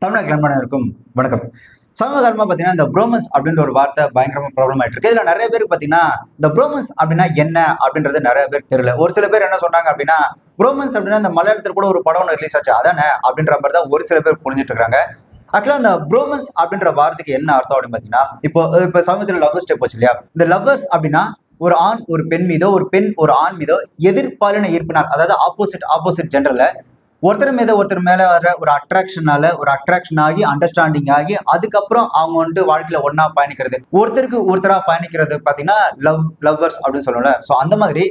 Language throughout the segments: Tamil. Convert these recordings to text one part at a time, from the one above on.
தமிழக நண்பர்களுக்கும் வணக்கம். சமகாலமா பார்த்தீங்கன்னா இந்த ப்ரோமன்ஸ் அப்படின்ற ஒரு வார்த்தை பயங்கரமா ப்ராப்ளம் ஆயிட்டு இருக்கு. இதுல நிறைய பேருக்கு பார்த்தீங்கன்னா இந்த ப்ரோமன்ஸ் அப்படின்னா என்ன அப்படின்றது நிறைய பேர் தெரியல. ஒரு சில பேர் என்ன சொன்னாங்க அப்படின்னா ப்ரோமன்ஸ் அப்படின்னா இந்த மலையாளத்தில் கூட ஒரு படம் ரிலீஸ் ஆச்சு அதானே அப்படின்ற மாதிரி தான் ஒரு சில பேர் புரிஞ்சுட்டு இருக்காங்க. ஆக்சுவலா இந்த ப்ரோமன்ஸ் அப்படின்ற வார்த்தைக்கு என்ன அர்த்தம் அப்படின்னு பார்த்தீங்கன்னா இப்போ சமீபத்தில் லவ் ஸ்டெப் போச்சு இல்லையா? இந்த லவ்வர்ஸ் அப்படின்னா ஒரு ஆண் ஒரு பெண் மீதோ ஒரு பெண் ஒரு ஆண் மீதோ எதிர்பாலின ஈர்ப்பினால் அதாவது ஆப்போசிட் ஜெண்டர்ல ஒருத்தர் மேல வர ஒரு அட்ராக்ஷன் ஆகி அண்டர்ஸ்டாண்டிங் ஆகி அதுக்கப்புறம் அவங்க வந்துட்டு வாழ்க்கையில ஒன்னா பயணிக்கிறது, ஒருத்தருக்கு ஒருத்தரா பயணிக்கிறது பாத்தீங்கன்னா லவ்வர்ஸ் அப்படின்னு சொல்லுவோம்ல. சோ அந்த மாதிரி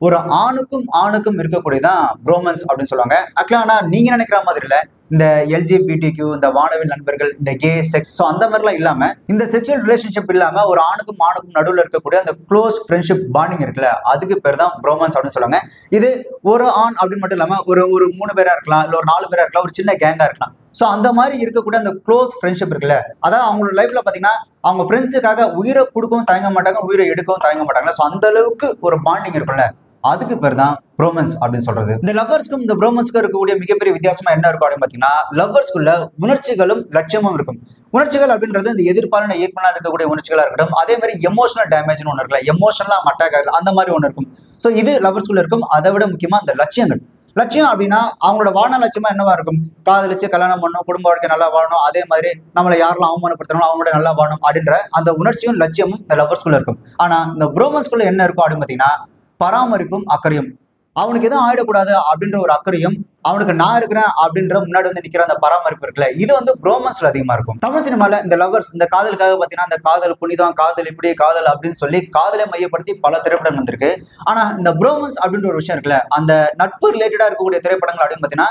ஒரு ஆணுக்கும் இருக்கக்கூடியதான் ப்ரோமன்ஸ் அப்படின்னு சொல்லுவாங்க. ஆக்சுவலா ஆனா நீங்க நினைக்கிற மாதிரி இல்ல. இந்த எல்ஜிபிடிக்யூ, இந்த வானவில் நண்பர்கள், இந்த கே செக்ஸ், ஸோ அந்த மாதிரிலாம் இல்லாம இந்த செக்ஷுவல் ரிலேஷன்ஷிப் இல்லாம ஒரு ஆணுக்கும் நடுவில் இருக்கக்கூடிய அந்த க்ளோஸ் ஃப்ரெண்ட்ஷிப் பாண்டிங் இருக்குல்ல, அதுக்கு பேர் தான் ப்ரோமன்ஸ் அப்படின்னு சொல்லுவாங்க. இது ஒரு ஆண் அப்படின்னு மட்டும் இல்லாம ஒரு 3 பேரா இருக்கலாம், இல்ல ஒரு 4 பேரா இருக்கலாம், ஒரு சின்ன கேங்கா இருக்கலாம். ஸோ அந்த மாதிரி இருக்கக்கூடிய அந்த க்ளோஸ் ஃப்ரெண்ட்ஷிப் இருக்குல்ல, அதாவது அவங்களோட லைஃப்ல பாத்தீங்கன்னா அவங்க ஃப்ரெண்ட்ஸுக்காக உயிரை கொடுக்கவும் தயங்க மாட்டாங்க, உயிரை எடுக்கவும் தயங்க மாட்டாங்க. ஸோ அந்த அளவுக்கு ஒரு பாண்டிங் இருக்கும்ல, அதுக்கு பேர் தான் ப்ரோமன்ஸ் அப்படின்னு சொல்றது. இந்த லவ்வர்ஸ்க்கும் இந்த ப்ரோமன்ஸ்க்கும் இருக்கக்கூடிய மிகப்பெரிய வித்தியாசமா என்ன இருக்கும் அப்படின்னு பாத்தீங்கன்னா, லவ்வர்ஸ்குள்ள உணர்ச்சிகளும் லட்சியமும் இருக்கும். உணர்ச்சிகள் அப்படின்றது இந்த எதிர்பாலின ஈர்ப்பனா இருக்கக்கூடிய உணர்ச்சிகளா இருக்கட்டும், அதே மாதிரி எமோஷனல் டேமேஜ்னு ஒன்று இருக்குல்ல, எமோஷனலா அட்டாக் ஆகுது அந்த மாதிரி ஒன்று இருக்கும். ஸோ இது லவ்வர்ஸ்குள்ள இருக்கும். அதை விட முக்கியமா இந்த லட்சியம் அப்படின்னா அவங்களோட வாழ்நாள் லட்சியமா என்னவா இருக்கும்? காதலிச்சு கல்யாணம் பண்ணணும், குடும்ப வாழ்க்கை நல்லா வாழணும், அதே மாதிரி நம்மளை யாரெல்லாம் அவமானப்படுத்தணும் அவங்களோட நல்லா வாழணும் அப்படின்ற அந்த உணர்ச்சியும் லட்சியமும் இந்த லவ்வர்ஸ்குள்ள இருக்கும். ஆனா இந்த ப்ரோமன்ஸ்குள்ள என்ன இருக்கும் அப்படின்னு பாத்தீங்கன்னா பராமரிப்பும் அக்கறையும். அவனுக்கு எதுவும் ஆயிடக்கூடாது அப்படின்ற ஒரு அக்கறையும், அவனுக்கு நான் இருக்கிறேன் அப்படின்ற முன்னாடி வந்து நிக்கிற அந்த பராமரிப்பு இருக்குல்ல, இது வந்து ப்ரோமன்ஸ்ல அதிகமா இருக்கும். தமிழ் சினிமால இந்த லவ்வர்ஸ் இந்த காதலுக்காக பாத்தீங்கன்னா இந்த காதல் புனிதம், காதல் இப்படி காதல் அப்படின்னு சொல்லி காதலை மையப்படுத்தி பல திரைப்படங்கள் வந்திருக்கு. ஆனா இந்த ப்ரோமன்ஸ் அப்படின்ற ஒரு விஷயம் இருக்குல்ல, அந்த நட்பு ரிலேட்டடா இருக்கக்கூடிய திரைப்படங்கள் அப்படின்னு பாத்தீங்கன்னா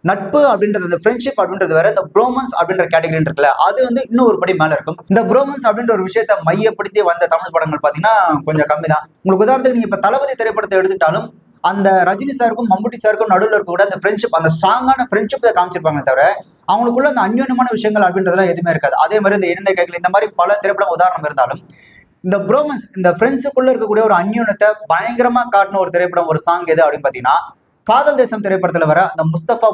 நட்பு அப்படின்றது இந்த ஃப்ரெண்ட்ஷிப் அப்படின்றது வேற, இந்த ப்ரோமன்ஸ் அப்படின்ற கேட்டகரி இருக்குல்ல அது வந்து இன்னும் ஒரு படி மேல இருக்கும். இந்த ப்ரோமன்ஸ் அப்படின்ற ஒரு விஷயத்தை மையப்படுத்தி வந்த தமிழ் படங்கள் பாத்தீங்கன்னா கொஞ்சம் கம்மி தான். உங்களுக்கு உதாரணத்துக்கு நீங்க இப்ப தளபதி திரைப்படத்தை எடுத்துட்டாலும் அந்த ரஜினி சாருக்கும் மம்முட்டி சாருக்கும் நடுவில் இருக்க கூட அந்த ஃப்ரெண்ட்ஷிப், அந்த ஸ்ட்ராங்கான ஃப்ரெண்ட்ஷிப் தான் காமிச்சிருப்பாங்க தவிர அவங்களுக்குள்ள அந்த அந்யோன்யமான விஷயங்கள் அப்படின்றதுலாம் எதுவுமே இருக்காது. அதே மாதிரி இந்த இணைந்த கைகள் இந்த மாதிரி பல திரைப்படம் உதாரணம் இருந்தாலும் இந்த ப்ரோமன்ஸ் இந்த ஃப்ரெண்ட்ஸுக்குள்ள இருக்கக்கூடிய ஒரு அந்யோன்யத்தை பயங்கரமா காட்டின ஒரு திரைப்படம் ஒரு சாங் எது அப்படின்னு பாத்தீங்கன்னா காதல் தேசம் திரைப்படத்துல வர அந்த முஸ்தபா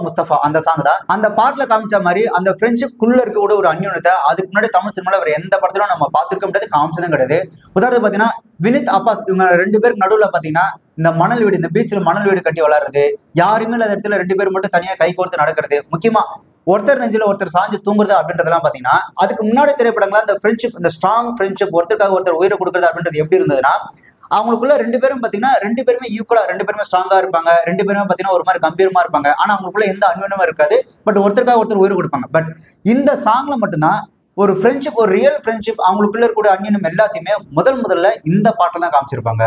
அந்த சாங் தான். அந்த பாட்டுல காமிச்ச மாதிரி அந்த ஃப்ரெண்ட்ஷிப்குள்ள இருக்க கூட ஒரு அந்யோன்யத்தை அதுக்கு முன்னாடி தமிழ் சினிமால வேற எந்த படத்திலும் நம்ம பார்த்திருக்க முடியாது, காமிச்சதும் கிடையாது. உதாரணத்துக்கு பாத்தீங்கன்னா வினித் அப்பாஸ் இவங்க 2 பேருக்கு நடுவுல பாத்தீங்கன்னா இந்த மணல் வீடு, இந்த பீச்ல மணல் வீடு கட்டி விளையாடுறது, யாருமே இல்லாத இடத்துல 2 பேர் மட்டும் தனியா கை கோர்த்து நடக்கிறது, முக்கியமா ஒருத்தர் நெஞ்சில ஒருத்தர் சாஞ்சு தூங்குறது அப்படின்றதெல்லாம் பாத்தீங்கன்னா அதுக்கு முன்னாடி திரைப்படங்களா இந்த ஃப்ரெண்ட்ஷிப், இந்த ஸ்ட்ராங் ஃப்ரெண்ட்ஷிப், ஒருத்தருக்காக ஒருத்தர் உயிரை கொடுக்குறது அப்படின்றது எப்படி இருந்ததுன்னா அவங்களுக்குள்ள 2 பேரும் பாத்தீங்கன்னா 2 பேருமே ஈக்குவலா, 2 பேருமே ஸ்ட்ராங்கா இருப்பாங்க, 2 பேருமே பாத்தீங்கன்னா ஒரு மாதிரி கம்பீரமா இருப்பாங்க. ஆனா அவங்களுக்குள்ள எந்த அந்யோன்யமும் இருக்காது. பட் ஒருத்தருக்காக ஒருத்தர் உயிர் கொடுப்பாங்க. பட் இந்த சாங்ல மட்டும்தான் ஒரு ஃப்ரெண்ட்ஷிப், ஒரு ரியல் ஃப்ரெண்ட்ஷிப், அவங்களுக்குள்ள இருக்கக்கூடிய அந்யோன்யம் எல்லாத்தையுமே முதல்ல இந்த பாட்டில் தான் காமிச்சிருப்பாங்க.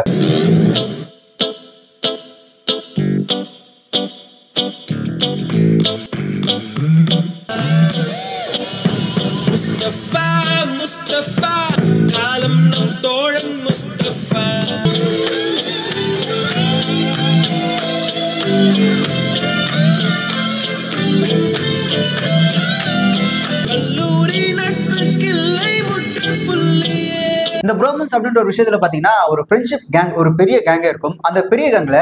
முஸ்தபா காலம் நம் தோழன் முஸ்தபா, கல்லூரி நட்புக்கில்லை முற்றுப்புள்ளியே. இந்த ப்ரோமன்ஸ் அப்படின்ற ஒரு விஷயத்துல பாத்தீங்கன்னா ஒரு ஃப்ரெண்ட்ஷிப் கேங், ஒரு பெரிய கேங்கே இருக்கும். அந்த பெரிய கேங்ல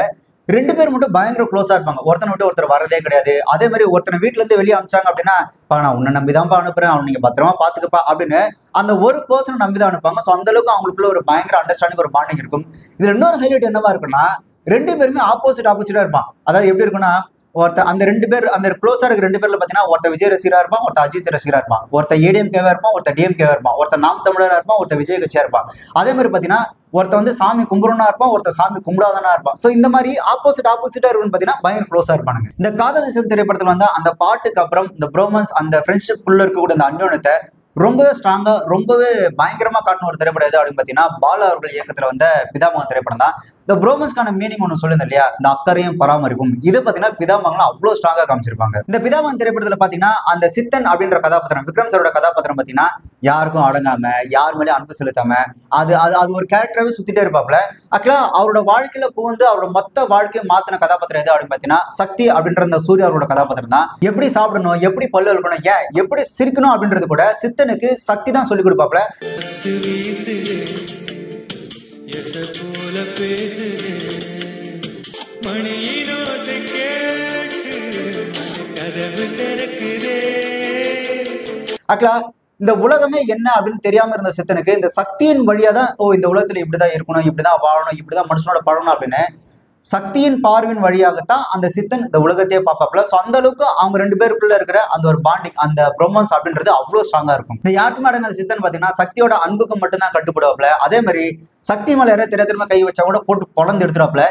2 பேர் மட்டும் பயங்கர க்ளோஸா இருப்பாங்க. ஒருத்தனை விட்டு ஒருத்தர் வரதே கிடையாது. அதே மாதிரி ஒருத்தனை வீட்டுல இருந்து வெளியே அனுப்பிச்சாங்க அப்படின்னா நான் உன்னை நம்பிதான்ப்பா அனுப்புறேன், அவன் நீங்க பத்திரமா பாத்துக்கப்பா அப்படின்னு அந்த ஒரு பர்சனை நம்பிதான் அனுப்பாங்க. ஸோ அந்த அளவுக்கு அவங்களுக்குள்ள ஒரு பயங்கர அண்டர்ஸ்டாண்டிங், ஒரு பாண்டிங் இருக்கும். இதுல இன்னொரு ஹைலைட் என்னவா இருக்குன்னா 2 பேருமே ஆப்போசிட்டா இருப்பான். அதாவது எப்படி இருக்குன்னா ஒருத்தர் அந்த 2 பேர் அந்த க்ளோஸா இருக்க 2 பேர்ல பாத்தீங்கன்னா ஒருத்தர் விஜய் ரசிகரா இருப்பான், ஒருத்தர் அஜித் ரசிகரா இருப்பான், ஒருத்தர் ஏடிஎம்கேவா இருப்பான், ஒருத்தர் டிஎம்கேவா இருப்பான், ஒருத்தர் நாம் தமிழரா இருப்பான், ஒருத்தர் விஜய் கட்சியா இருப்பான். அதே மாதிரி பாத்தீங்கன்னா ஒருத்தர் வந்து சாமி கும்பிடுறவனா இருப்பான், ஒருத்தர் சாமி கும்பிடாதனா இருப்பான். சோ இந்த மாதிரி ஆப்போசிட்டா இருக்குன்னு பாத்தீங்கன்னா பயங்கர க்ளோஸா இருப்பானுங்க. இந்த காதல் தேசம் திரைப்படத்துல வந்து அந்த பாட்டுக்கு அப்புறம் இந்த ப்ரோமன்ஸ், அந்த ஃப்ரெண்ட்ஷிப் குள்ள இருக்கக்கூடிய அந்த அந்யோன்யத்தை ரொம்பவே ஸ்ட்ராங்கா, ரொம்பவே பயங்கரமா காட்டின ஒரு திரைப்படம் எது அப்படின்னு பாத்தீங்கன்னா பாலா அவர்கள் இயக்கத்துல வந்த பிதாமகன் திரைப்படம் தான். இந்த ப்ரோமன்ஸ்க்கான மீனிங் ஒன்று சொல்லுங்க இல்லையா, இந்த அக்கறையும் பராமரிப்பும், இது பாத்தீங்கன்னா பிதாமகன்லாம் அவ்வளவு ஸ்ட்ராங்கா காமிச்சிருப்பாங்க. இந்த பிதாமகன் திரைப்படத்துல பாத்தீங்கன்னா அந்த சித்தன் அப்படின்ற கதாபாத்திரம், விக்ரம் சாரோட கதாபாத்திரம் பாத்தீங்கன்னா யாருக்கும் அடங்காம, யார் மேலேயும் அன்பு செலுத்தாம அது ஒரு கேரக்டராகவே சுத்திட்டே இருப்பாப்ல. ஆக்சுவலா அவரோட வாழ்க்கையில புகுந்து அவரோட மொத்த வாழ்க்கையை மாத்தின கதாபாத்திரம் எது அப்படின்னு பாத்தீங்கன்னா சக்தி அப்படின்ற அந்த சூர்யா அவரோட கதாபாத்திரம் தான். எப்படி சாப்பிடணும், எப்படி பல்லு வளர்க்கணும், ஏன் எப்படி சிரிக்கணும் அப்படின்றது கூட சித்தனுக்கு சக்தி தான் சொல்லி கொடுப்பாப்ல. ஆக்சுவலா இந்த உலகமே என்ன அப்படின்னு தெரியாம இருந்த சித்தனுக்கு இந்த சக்தியின் வழியா தான் இந்த உலகத்துல இப்படிதான் இருக்கணும், இப்படிதான் வாழணும், இப்படிதான் மனுஷனோட பழணும் அப்படின்னு சக்தியின் பார்வையின் வழியாகத்தான் அந்த சித்தன் இந்த உலகத்தையே பார்ப்பாப்ல. ஸோ அந்த அளவுக்கு அவங்க ரெண்டு பேருக்குள்ள இருக்கிற அந்த ஒரு பாண்டிங், அந்த ப்ரோமன்ஸ் அப்படின்றது அவ்வளவு ஸ்ட்ராங்கா இருக்கும். இந்த யாருக்குமே அடங்க அந்த சித்தன் பாத்தீங்கன்னா சக்தியோட அன்புக்கு மட்டும்தான் கட்டுப்படுவாப்ல. அதே மாதிரி சக்தி மேல யாராவது தெரியாம கை வச்சா கூட போட்டு பொழந்து எடுத்துறாப்ல.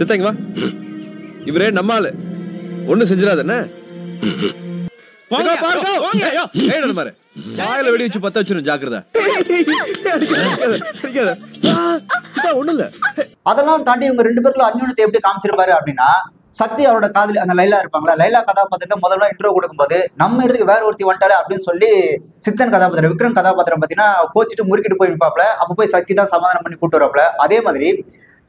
சித்தங்கவா இவரே நம்மால ஒண்ணு செஞ்சிடாதே. வாயில வெடி வச்சு பத்த வச்சிரும், ஜாக்கிரதை. அதெல்லாம் தாண்டி இவங்க ரெண்டு பேருக்குள்ள அந்யோன்யத்தை எப்படி காமிச்சிருப்பாரு அப்படின்னா, சக்தி அவரோட காதலி அந்த லைலா இருப்பாங்களா, லைலா கதாபாத்திரத்தை முதல்ல இன்ட்ரோ கொடுக்கும்போது நம்ம இடத்துக்கு வேற ஒருத்தி வந்துட்டாரு அப்படின்னு சொல்லி சித்தன் கதாபாத்திரம் விக்ரம் கதாபாத்திரம் பாத்தீங்கன்னா கோச்சிட்டு முறுக்கிட்டு போய் நிற்பாப்ல. அப்ப போய் சக்தி தான் சமாதானம் பண்ணி கூட்டு வரப்பல. அதே மாதிரி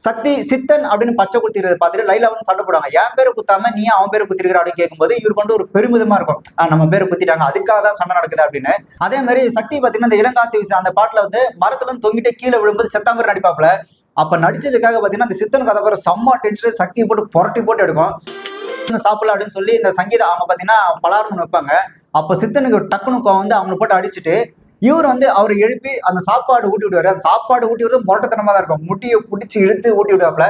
சக்தி சித்தன் அப்படின்னு பச்சை குத்திரதை பார்த்துட்டு லைலா வந்து சண்டை போடுவாங்க. என் பேரை குத்தாம நீ அவன் பேரை குத்திருக்கிற அப்படின்னு கேட்கும்போது இவருக்கு வந்து ஒரு பெருமிதமா இருக்கும், நம்ம பேரை குத்திட்டாங்க அதுக்காக தான் சண்டை நடக்குது அப்படின்னு. அதே மாதிரி சக்தி பாத்தீங்கன்னா இந்த இளங்காத்தி விசை அந்த பாட்டுல வந்து மரத்துல இருந்து தொங்கிட்டே கீழே விழும்போது செத்தாமரை நடிப்பாப்ல. அப்ப நடிச்சதுக்காக பாத்தீங்கன்னா அந்த சித்தன் கதாபாத்திரம் செம்ம டென்ஷன் சக்தியை போட்டு புரட்டி போட்டு எடுக்கும். சாப்பிடலாம் அப்படின்னு சொல்லி இந்த சங்கீதம் அவங்க பாத்தீங்கன்னா பலாரம் வைப்பாங்க. அப்ப சித்தனுக்கு டக்குனு வந்து அவங்களை போட்டு அடிச்சுட்டு இவர் வந்து அவரை எழுப்பி அந்த சாப்பாடு ஊட்டி விடுவாரு. அந்த சாப்பாடு ஊட்டி விடுறது முரட்டத்தனமா தான் இருக்கும். முட்டியை பிடிச்சி இழுத்து ஊட்டி விடுவாப்ல.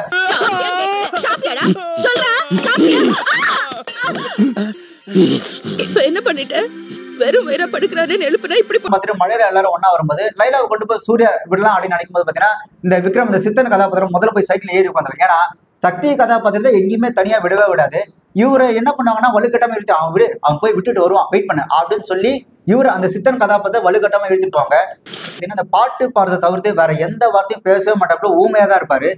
என்ன பண்ணிட்ட? வெறும் வேற படுக்கிறாருன்னு எழுப்புனா இப்படி பாத்தீங்கன்னா மழையில எல்லாரும் ஒன்னா வரும்போது லைலாவை கொண்டு போய் சூர்யா விடலாம் அப்படின்னு நினைக்கும் போது பாத்தீங்கன்னா இந்த விக்ரம் இந்த சித்தன் கதாபாத்திரம் முதல்ல போய் சைக்கிள் ஏறி உட்காந்துருக்கு. ஏன்னா சக்தி கதாபாத்திரத்தை எங்கேயுமே தனியா விடவே விடாது. இவரை என்ன பண்ணாங்கன்னா வலுக்கட்டாம இழுத்து அவன் விடு, அவன் போய் விட்டுட்டு வருவான், வெயிட் பண்ணு அப்படின்னு சொல்லி இவரு அந்த சித்தன் கதாபாத்திரத்தை வலுக்கட்டாம இழுத்துட்டு போவாங்க. அந்த பாட்டு பாடுறதை தவிர்த்து வேற எந்த வார்த்தையும் பேசவே மாட்டாப்புல, ஊமையா தான் இருப்பாரு.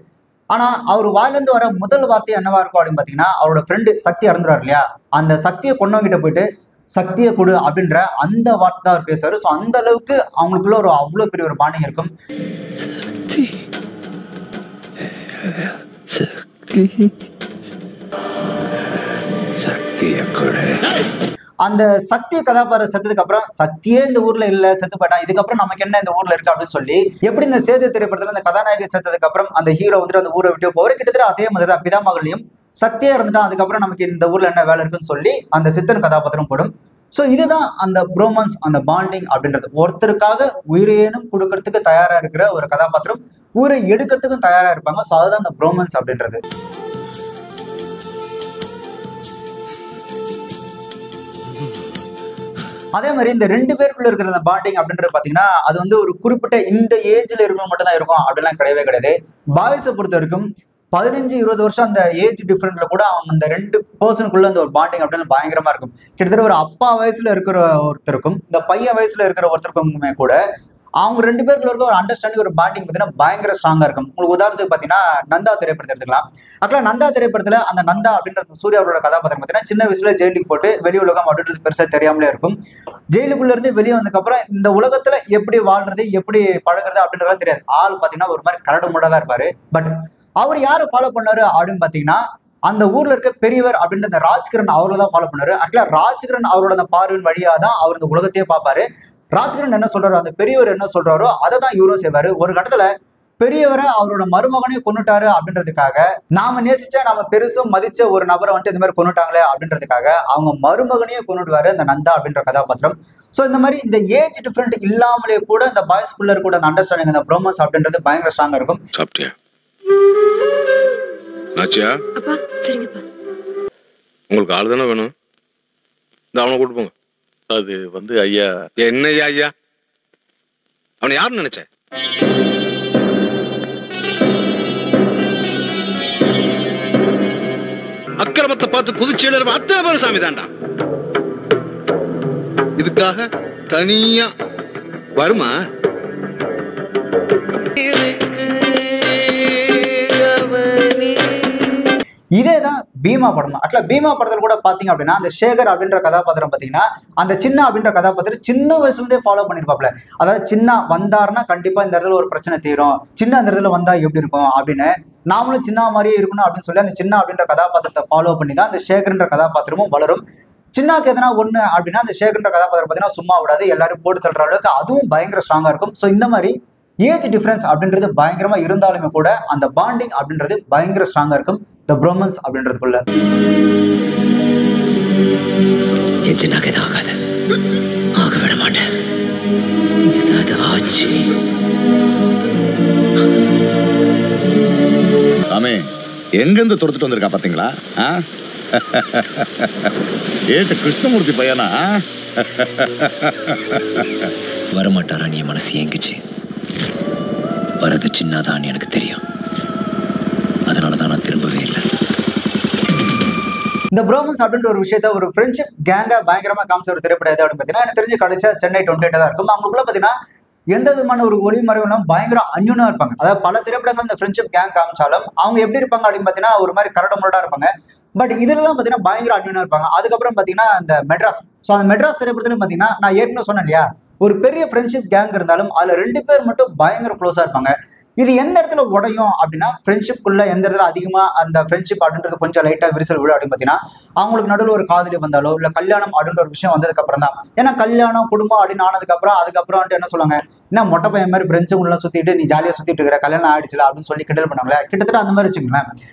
ஆனா அவர் வாயிலிருந்து வர முதல் வார்த்தை என்னவா இருக்கும் அப்படின்னு பாத்தீங்கன்னா அவரோட ஃப்ரெண்டு சக்தி இறந்துருவார் இல்லையா, அந்த சக்தியை கொண்டவங்கிட்ட போயிட்டு சக்தியை கொடு அப்படின்ற அந்த வார்த்தை தான் அவர் பேசுவாரு. ஸோ அந்த அளவுக்கு அவங்களுக்குள்ள ஒரு அவ்வளவு பெரிய ஒரு பாண்டிங் இருக்கும். அந்த சக்தி கதாபாத்திரம் செத்ததுக்கு அப்புறம் சக்தியே இந்த ஊர்ல இல்ல, செத்து போயிட்டான், இதுக்கப்புறம் நமக்கு என்ன இந்த ஊர்ல இருக்கு அப்படின்னு சொல்லி எப்படி இந்த சேது திரைப்படத்துல அந்த கதாநாயகி செத்ததுக்கு அப்புறம் அந்த ஹீரோ வந்துட்டு அந்த ஊரை விட்டு போற கிட்டத்தட்ட அதே மாதிரி தான் பிதாமகளையும் சக்தியா இருந்துட்டான், அதுக்கப்புறம் நமக்கு இந்த ஊர்ல என்ன வேலை இருக்குன்னு சொல்லி அந்த சித்தன் கதாபாத்திரம் போடும். ஸோ இதுதான் அந்த ப்ரோமன்ஸ், அந்த பாண்டிங் அப்படின்றது. ஒருத்தருக்காக உயிரேனும் கொடுக்கறதுக்கு தயாரா இருக்கிற ஒரு கதாபாத்திரம் உயிரை எடுக்கிறதுக்கும் தயாரா இருப்பாங்க. ஸோ அதுதான் அந்த ப்ரோமன்ஸ் அப்படின்றது. அதே மாதிரி இந்த ரெண்டு பேருக்குள்ள இருக்கிற அந்த பாண்டிங் அப்படின்றது பாத்தீங்கன்னா அது வந்து ஒரு குறிப்பிட்ட இந்த ஏஜ்ல இருக்கணும் மட்டும் தான் இருக்கும் அப்படிலாம் கிடையவே கிடையாது. பாய்ஸை பொறுத்த வரைக்கும் 15-20 வருஷம் அந்த ஏஜ் டிஃபரெண்ட்ல கூட அவங்க அந்த ரெண்டு பர்சனுக்குள்ள அந்த ஒரு பாண்டிங் அப்படின்னு பயங்கரமா இருக்கும். கிட்டத்தட்ட ஒரு அப்பா வயசுல இருக்கிற ஒருத்தருக்கும் இந்த பையன் வயசுல இருக்கிற ஒருத்தருக்குமே கூட அவங்க ரெண்டு பேருக்குள்ள இருக்க ஒரு அண்டர்ஸ்டாண்டிங், ஒரு பாண்டிங் பார்த்தீங்கன்னா பயங்கர ஸ்ட்ராங்கா இருக்கும். உங்களுக்கு உதாரணத்துக்கு பார்த்தீங்கன்னா நந்தா திரைப்படத்தை எடுத்துக்கலாம். ஆக்சுவலா நந்தா திரைப்படத்துல அந்த நந்தா அப்படின்ற சூர்யாவோட கதாபாத்திரம் பார்த்தீங்கன்னா சின்ன வயசுல ஜெயிலுக்கு போட்டு வெளி உலகம் அப்படின்றது பெருசா தெரியாமலே இருக்கும். ஜெயிலுக்குள்ள இருந்து வெளியே வந்ததுக்கு அப்புறம் இந்த உலகத்துல எப்படி வாழ்றது, எப்படி பழகிறது அப்படின்றதெல்லாம் தெரியாது. ஆள் பார்த்தீங்கன்னா ஒரு மாதிரி கரடு முரடா தான் இருப்பாரு. பட் அவர் யாரை ஃபாலோ பண்ணாரு அப்படின்னு பாத்தீங்கன்னா அந்த ஊர்ல இருக்க பெரியவர் அப்படின்ற அந்த ராஜ்கிரண் அவரை தான் ஃபாலோ பண்ணாரு. ஆக்சுவலா ராஜ்கிரண் அவரோட அந்த பார்வையின் வழியா தான் அவர் இந்த உலகத்தையே பார்ப்பாரு. ராஜ்கிரண் என்ன சொல்றாரோ, அந்த பெரியவர் என்ன சொல்றாரோ அதை தான் இவரும் செய்வாரு. ஒரு கட்டத்துல பெரியவரை அவரோட மருமகனையும் கொண்டுட்டாரு அப்படின்றதுக்காக, நாம நேசிச்சா நாம பெருசும் மதிச்ச ஒரு நபரை வந்துட்டு இந்த மாதிரி கொண்டுட்டாங்களே அப்படின்றதுக்காக அவங்க மருமகனையும் கொண்டுடுவாரு அந்த நந்தா அப்படின்ற கதாபாத்திரம். ஸோ இந்த மாதிரி இந்த ஏஜ் டிஃபரெண்ட் இல்லாமலே கூட இந்த பாய்ஸ்குள்ள இருக்க அந்த அண்டர்ஸ்டாண்டிங், அந்த ப்ரோமன்ஸ் அப்படின்றது பயங்கர ஸ்ட்ராங்கா இருக்கும். உங்களுக்கு ஆள் தானே வேணும், இந்த அவனை கூட்டு போங்க. அது வந்து ஐயா என்ன ஐயா, அவனை யாருன்னு நினைச்ச? அக்கிரமத்தை பார்த்து குதிச்சேல அத்தனை பேர் சாமி தாண்டா. இதுக்காக தனியா வருமா? இதேதான் பீமா படம். ஆக்சுவலா பீமா படத்துல கூட பாத்தீங்க அப்படின்னா அந்த சேகர் அப்படின்ற கதாபாத்திரம் பாத்தீங்கன்னா அந்த சின்ன அப்படின்ற கதாபாத்திரம் சின்ன வயசுல இருந்தே ஃபாலோ பண்ணிருப்பாப்ல. அதாவது சின்ன வந்தாருன்னா கண்டிப்பா இந்த இடத்துல ஒரு பிரச்சனை தீரும், சின்ன அந்த இடத்துல வந்தா எப்படி இருக்கும் அப்படின்னு நாமளும் சின்ன மாதிரியே இருக்கணும் அப்படின்னு சொல்லி அந்த சின்ன அப்படின்ற கதாபாத்திரத்தை ஃபாலோ பண்ணி தான் அந்த சேகர்ன்ற கதாபாத்திரமும் வளரும். சின்னாக்கு எதனா ஒண்ணு அப்படின்னா அந்த சேகர்ன்ற கதாபாத்திரம் பாத்தீங்கன்னா சும்மா விடாது, எல்லாரும் போட்டு தள்ளுற அளவுக்கு அதுவும் பயங்கர ஸ்ட்ராங்கா இருக்கும். ஸோ இந்த மாதிரி ஏஜ் டிஃபரன்ஸ் அப்படின்றது பயங்கரமா இருந்தாலுமே கூட அந்த பாண்டிங் அப்படின்றது பயங்கர ஸ்ட்ராங்கா இருக்கும் தி ப்ரோமன்ஸ் அப்படின்றதுக்குள்ள. ஆக விட மாட்டேன். ஏதாவது ஆச்சு சாமி எங்கிருந்து துரத்துட்டு வந்திருக்கா பாத்தீங்களா? ஏட்டு கிருஷ்ணமூர்த்தி பையனா? வரமாட்டாரான்னு என் மனசு ஏங்குச்சு. வரது சின்னதான்னு எனக்கு தெரியும். அதனாலதான் நான் திரும்பவே இல்லை. இந்த ப்ரோமன்ஸ் அப்படின்ற ஒரு விஷயத்த ஒரு ஃப்ரெண்ட்ஷிப் கேங்கா பயங்கரமா காமிச்ச ஒரு திரைப்படம் எது அப்படின்னு பார்த்தீங்கன்னா எனக்கு தெரிஞ்சு கடைசியா சென்னை 28 தான் இருக்கும். அவங்களுக்குள்ள பார்த்தீங்கன்னா எந்த விதமான ஒரு ஒளிமறைவுலாம் பயங்கர அந்யூனா இருப்பாங்க. அதாவது பல திரைப்படங்கள் இந்த ஃப்ரெண்ட்ஷிப் கேங் காமிச்சாலும் அவங்க எப்படி இருப்பாங்க அப்படின்னு பார்த்தீங்கன்னா ஒரு மாதிரி கரடு முரடா இருப்பாங்க. பட் இதுல தான் பார்த்தீங்கன்னா பயங்கர அந்யூனா இருப்பாங்க. அதுக்கப்புறம் பார்த்தீங்கன்னா இந்த மெட்ராஸ், ஸோ அந்த மெட்ராஸ் திரைப்படத்துலையும் பார்த்தீங்கன்னா நான் ஏற்கனவே சொன்னேன் இல்லையா, ஒரு பெரிய ஃப்ரெண்ட்ஷிப் கேங் இருந்தாலும் அதுல 2 பேர் மட்டும் பயங்கர க்ளோஸா இருப்பாங்க. இது எந்த இடத்துல உடையும் அப்படின்னா ஃப்ரெண்ட்ஷிப்புக்குள்ள எந்த இடத்துல அதிகமா அந்த ஃப்ரெண்ட்ஷிப் அப்படின்றது கொஞ்சம் லைட்டா விரிசல் விடும் அப்படின்னு பார்த்தீங்கன்னா அவங்களுக்கு நடுவில் ஒரு காதலி வந்தாலோ இல்லை கல்யாணம் அப்படின்ற ஒரு விஷயம் வந்ததுக்கு அப்புறம் தான். ஏன்னா கல்யாணம் குடும்பம் அப்படின்னு ஆனதுக்கப்புறம் அதுக்கப்புறம் வந்துட்டு என்ன சொல்லுவாங்க, என்ன மொட்டை பையன் மாதிரி ஃப்ரெண்ட்ஸுக்குள்ள சுத்திட்டு நீ ஜாலியாக சுத்திட்டு இருக்கிற, கல்யாணம் ஆயிடுச்சுல அப்படின்னு சொல்லி கிண்டல் பண்ணாங்களே, கிட்டத்தட்ட அந்த மாதிரி வச்சுங்களேன்.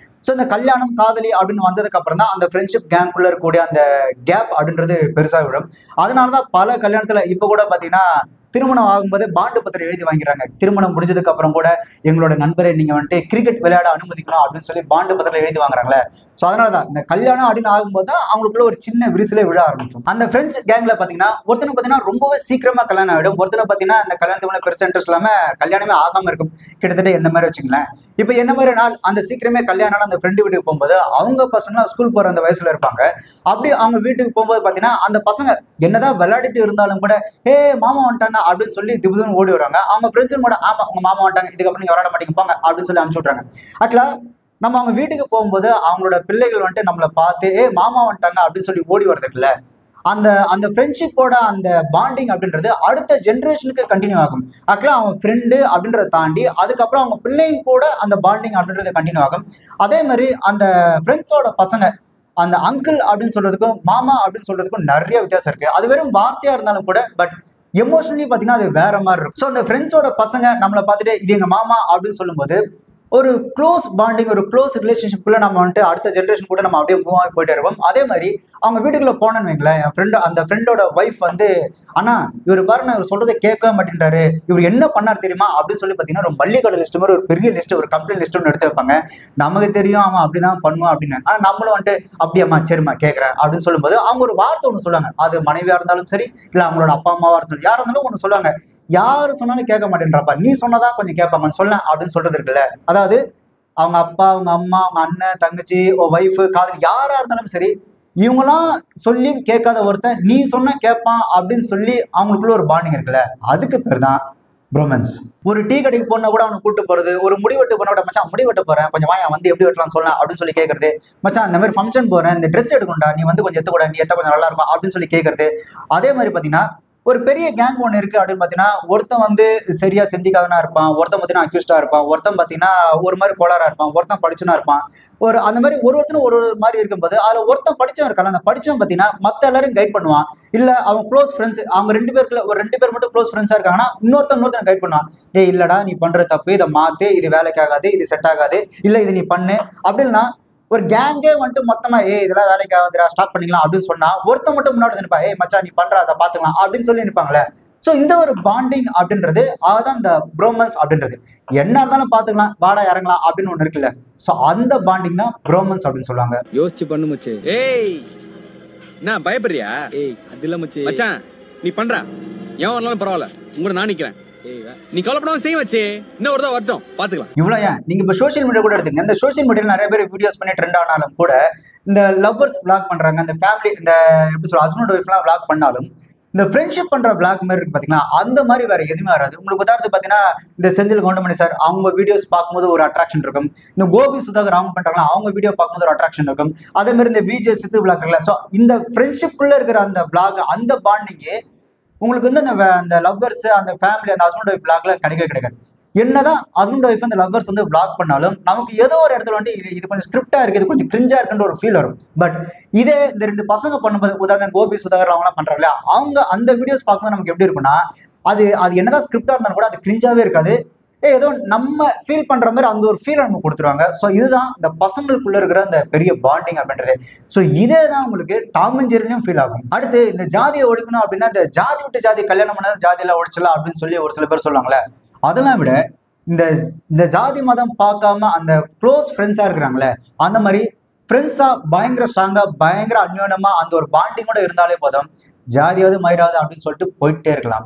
ஸோ இந்த கல்யாணம் காதலி அப்படின்னு வந்ததுக்கு அப்புறம் தான் அந்த ஃப்ரெண்ட்ஷிப் கேங்குள்ள இருக்கக்கூடிய அந்த கேப் அப்படின்றது பெருசாக விடும். அதனால தான் பல கல்யாணத்துல இப்போ கூட பார்த்தீங்கன்னா திருமணம் ஆகும்போது பாண்டு பத்திரம் எழுதி வாங்கிறாங்க. திருமணம் முடிஞ்சதுக்கு அப்புறம் கூட எங்களோட நண்பரை நீங்க வந்துட்டு கிரிக்கெட் விளையாட அனுமதிக்கணும் அப்படின்னு சொல்லி பாண்டு பத்திரம் எழுதி வாங்குறாங்களே. ஸோ அதனாலதான் இந்த கல்யாணம் அப்படின்னு ஆகும்போது தான் அவங்களுக்குள்ள ஒரு சின்ன விரிசலே விழ ஆரம்பிக்கும். அந்த ஃப்ரெண்ட்ஸ் கேங்ல பாத்தீங்கன்னா ஒருத்தனுக்கு பாத்தீங்கன்னா ரொம்பவே சீக்கிரமா கல்யாணம் ஆகிடும். ஒருத்தனை பாத்தீங்கன்னா இந்த கல்யாணத்துக்குள்ள பெருசா இன்ட்ரெஸ்ட் இல்லாம கல்யாணமே ஆகாம இருக்கும். கிட்டத்தட்ட என்ன மாதிரி வச்சுங்களேன். இப்போ என்ன மாதிரி நாள் அந்த சீக்கிரமே கல்யாணம் அந்த ஃப்ரெண்டு வீட்டுக்கு போகும்போது அவங்க பசங்க ஸ்கூல் போற அந்த வயசுல இருப்பாங்க. அப்படி அவங்க வீட்டுக்கு போகும்போது பாத்தீங்கன்னா அந்த பசங்க என்னதான் விளையாடிட்டு இருந்தாலும் கூட ஏ மாமா வந்துட்டாங்க அப்படின்னு சொல்லி திபுதுன்னு ஓடி வராங்க. அவங்க ஃப்ரெண்ட்ஸும் கூட ஆமா உங்க மாமா வந்துட்டாங்க, இதுக்கப்புறம் நீங்க விளையாட மாட்டீங்க போங்க அப்படின்னு சொல்லி அனுப்பிச்சு விட்றாங்க. ஆக்சுவலா நம்ம அவங்க வீட்டுக்கு போகும்போது அவங்களோட பிள்ளைகள் வந்துட்டு நம்மளை பார்த்து ஏ மாமா வந்துட்டாங்க அப்படின்னு சொல்லி ஓடி வரதுக்குல்ல, அந்த அந்த ஃப்ரெண்ட்ஷிப்போட அந்த பாண்டிங் அப்படின்றது அடுத்த ஜென்ரேஷனுக்கு கண்டினியூ ஆகும். ஆக்சுவலா அவங்க ஃப்ரெண்டு அப்படின்றத தாண்டி அதுக்கப்புறம் அவங்க பிள்ளைங்க கூட அந்த பாண்டிங் அப்படின்றது கண்டினியூ ஆகும். அதே மாதிரி அந்த ஃப்ரெண்ட்ஸோட பசங்க அந்த அங்கிள் அப்படின்னு சொல்றதுக்கும் மாமா அப்படின்னு சொல்றதுக்கும் நிறைய வித்தியாசம் இருக்கு. அது வெறும் வார்த்தையா இருந்தாலும் கூட பட் எமோஷனலி பார்த்தீங்கன்னா அது வேற மாதிரி இருக்கும். ஸோ அந்த ஃப்ரெண்ட்ஸோட பசங்க நம்மளை பார்த்துட்டு இது எங்க மாமா அப்படின்னு சொல்லும்போது ஒரு க்ளோஸ் பாண்டிங், ஒரு க்ளோஸ் ரிலேஷன்ஷிப்குள்ள நம்ம வந்துட்டு அடுத்த ஜென்ரேஷன் கூட நம்ம அப்படியே மூவ் ஆகி போயிட்டே இருப்போம். அதே மாதிரி அவங்க வீட்டுக்குள்ள போனேன்னு வைங்களேன், என் ஃப்ரெண்டு அந்த ஃப்ரெண்டோட ஒய்ஃப் வந்து அண்ணா இவர் பாருங்க இவர் சொல்றதை கேட்கவே மாட்டேன்றாரு, இவர் என்ன பண்ணார் தெரியுமா அப்படின்னு சொல்லி பார்த்தீங்கன்னா ஒரு மல்லிகடை லிஸ்ட் மாதிரி ஒரு பெரிய லிஸ்ட், ஒரு கம்ப்ளைண்ட் லிஸ்ட் ஒன்று எடுத்து வைப்பாங்க. நமக்கு தெரியும் அவன் அப்படிதான் பண்ணுவான் அப்படின்னு. ஆனால் நம்மளும் வந்துட்டு அப்படியாம்மா சரிம்மா கேட்குறேன் அப்படின்னு சொல்லும்போது அவங்க ஒரு வார்த்தை ஒன்று சொல்லுவாங்க. அது மனைவியா இருந்தாலும் சரி இல்லை அவங்களோட அப்பா அம்மாவா இருந்தாலும் யாரா இருந்தாலும் ஒன்று சொல்லுவாங்க, யாரு சொன்னாலும் கேட்க மாட்டேன்றப்பா, நீ சொன்னதான் கொஞ்சம் கேட்பாங்கன்னு சொல்ல அப்படின்னு சொல்றது இருக்குல்ல. அதாவது அவங்க அப்பா அவங்க அம்மா அவங்க அண்ணன் தங்கச்சி ஒய்ஃபு காதல் யாரா இருந்தாலும் சரி இவங்களாம் சொல்லி கேட்காத ஒருத்தன் நீ சொன்னா கேட்பான் அப்படின்னு சொல்லி அவங்களுக்குள்ள ஒரு பாண்டிங் இருக்குல்ல, அதுக்கு பேர் தான் ப்ரோமன்ஸ். ஒரு டீ கடைக்கு போனா கூட அவனை கூட்டு போறது, ஒரு முடிவெட்டு போன கூட மச்சான் முடி வெட்ட போறேன் கொஞ்சம் வாயா வந்து எப்படி வெட்டலாம் சொல்லலாம் அப்படின்னு சொல்லி கேட்கறது, மச்சான் இந்த மாதிரி ஃபங்க்ஷன் போறேன் இந்த ட்ரெஸ் எடுக்கணும்டா நீ வந்து கொஞ்சம் எத்த கூட நீ எத்த கொஞ்சம் நல்லா இருக்கும் அப்படின்னு சொல்லி கேட்கறது. அதே மாதிரி பாத்தீங்கன்னா ஒரு பெரிய கேங் ஒன்று இருக்கு அப்படின்னு பார்த்தீங்கன்னா ஒருத்தன் வந்து சரியா சிந்திக்காதனா இருப்பான், ஒருத்தன் பார்த்தீங்கன்னா அக்யூஸ்டா இருப்பான், ஒருத்தன் பார்த்தீங்கன்னா ஒரு மாதிரி கோளாரா இருப்பான், ஒருத்தன் படிச்சுனா இருப்பான். ஒரு அந்த மாதிரி ஒருத்தரும் ஒரு மாதிரி இருக்கும்போது அதில் ஒருத்தன் படிச்சவன் இருக்கான், அந்த படிச்சவன் பார்த்தீங்கன்னா மற்ற எல்லாரும் கைட் பண்ணுவான். இல்லை அவன் க்ளோஸ் ஃப்ரெண்ட்ஸ் அவங்க 2 பேருக்குள்ள ஒரு 2 பேர் மட்டும் க்ளோஸ் ஃப்ரெண்ட்ஸா இருக்காங்கன்னா இன்னொருத்தன் கைட் பண்ணுவான். ஏய் இல்லடா நீ பண்ற தப்பு, இதை மாத்து, இது வேலைக்கு ஆகாது, இது செட் ஆகாது, இல்லை இது நீ பண்ணு அப்படின்னா ஒரு கேங்கே வந்துட்டு மொத்தமா இதெல்லாம் வேலைக்கு ஆகுதுடா ஸ்டாப் பண்ணிக்கலாம் அப்படின்னு சொன்னா ஒருத்த மட்டும் முன்னாடி நினைப்பா மச்சா நீ பண்ற அதை பாத்துக்கலாம் அப்படின்னு சொல்லி நினைப்பாங்களே. ஸோ இந்த ஒரு பாண்டிங் அப்படின்றது அதுதான் இந்த ப்ரோமன்ஸ் அப்படின்றது. என்ன இருந்தாலும் பாத்துக்கலாம் வாடா இறங்கலாம் அப்படின்னு ஒண்ணு இருக்குல்ல, ஸோ அந்த பாண்டிங் தான் ப்ரோமன்ஸ் அப்படின்னு சொல்லுவாங்க. யோசிச்சு பண்ணு மச்சே. ஏய் என்ன பயப்படுறியா? அது இல்ல மச்சே. மச்சான் நீ பண்ற ஏன் வரலாம் பரவாயில்ல, உங்களை நான் நிக்கிறேன், நீ கவலைப்படாம செய்ய வச்சு இன்னும் ஒரு தான் வரட்டும் பாத்துக்கலாம். இவ்வளவு ஏன் நீங்க இப்ப சோசியல் மீடியா கூட எடுத்துங்க. இந்த சோசியல் மீடியால நிறைய பேர் வீடியோஸ் பண்ணி ட்ரெண்ட் ஆனாலும் கூட இந்த லவ்வர்ஸ் விளாக் பண்றாங்க, இந்த ஃபேமிலி இந்த எப்படி சொல்ற ஹஸ்பண்ட் ஒய்ஃப் எல்லாம் விளாக் பண்ணாலும் இந்த ஃப்ரெண்ட்ஷிப் பண்ற விளாக் மாதிரி இருக்கு பாத்தீங்கன்னா அந்த மாதிரி வேற எதுவுமே வராது. உங்களுக்கு உதாரணத்துக்கு பாத்தீங்கன்னா இந்த செந்தில் கவுண்டமணி சார் அவங்க வீடியோஸ் பார்க்கும்போது ஒரு அட்ராக்ஷன் இருக்கும், இந்த கோபி சுதாகர் அவங்க பண்றாங்களா அவங்க வீடியோ பார்க்கும்போது ஒரு அட்ராக்ஷன் இருக்கும். அதே மாதிரி இந்த விஜய் சித்து விளாக் இருக்குல்ல, ஸோ இந்த ஃப்ரெண்ட்ஷிப்குள்ள இருக்கிற அந்த விளாக் அந்த பாண்டிங்கே உங்களுக்கு வந்து அந்த லவ்வர்ஸ் அந்த ஃபேமிலி அந்த ஹஸ்பண்ட் ஒய்ஃப் விளாக்ல கிடைக்காது. என்னதான் ஹஸ்பண்ட் ஒய்ஃப் அந்த லவ்வர்ஸ் வந்து விளாக் பண்ணாலும் நமக்கு ஏதோ ஒரு இடத்துல வந்து இது கொஞ்சம் ஸ்கிரிப்டா இருக்கு, இது கொஞ்சம் கிரிஞ்சா இருக்குன்ற ஒரு ஃபீல் வரும். பட் இதே இந்த 2 பசங்க பண்ணும்போது உதாரணம் கோபி சுதாகர் அவங்கலாம் பண்றாங்க இல்லையா, அவங்க அந்த வீடியோஸ் பார்க்கும்போது நமக்கு எப்படி இருக்குன்னா அது என்னதான் ஸ்கிரிப்டா இருந்தாலும் கூட அது கிரிஞ்சாவே இருக்காது. ஏதோ நம்ம ஃபீல் பண்ற மாதிரி அந்த ஒரு ஃபீல் நமக்கு கொடுத்துருவாங்க. ஸோ இதுதான் இந்த பசங்களுக்குள்ள இருக்கிற அந்த பெரிய பாண்டிங் அப்படின்றது. ஸோ இதே தான் உங்களுக்கு டாம் அண்ட் ஜெர்ரிலையும் ஃபீல் ஆகும். அடுத்து இந்த ஜாதியை ஒழிக்கணும் அப்படின்னா இந்த ஜாதி விட்டு ஜாதி கல்யாணம் பண்ணாத ஜாதியெல்லாம் ஒழிச்சிடலாம் அப்படின்னு சொல்லி ஒரு சில பேர் சொல்லுவாங்களே, அதெல்லாம் விட இந்த இந்த ஜாதி மதம் பார்க்காம அந்த க்ளோஸ் ஃப்ரெண்ட்ஸா இருக்கிறாங்களே, அந்த மாதிரி ஃப்ரெண்ட்ஸா பயங்கர ஸ்ட்ராங்கா பயங்கர அந்யோன்யமா அந்த ஒரு பாண்டிங்கோட இருந்தாலே போதும், ஜாதியாவது மயிராது அப்படின்னு சொல்லிட்டு போயிட்டே இருக்கலாம்.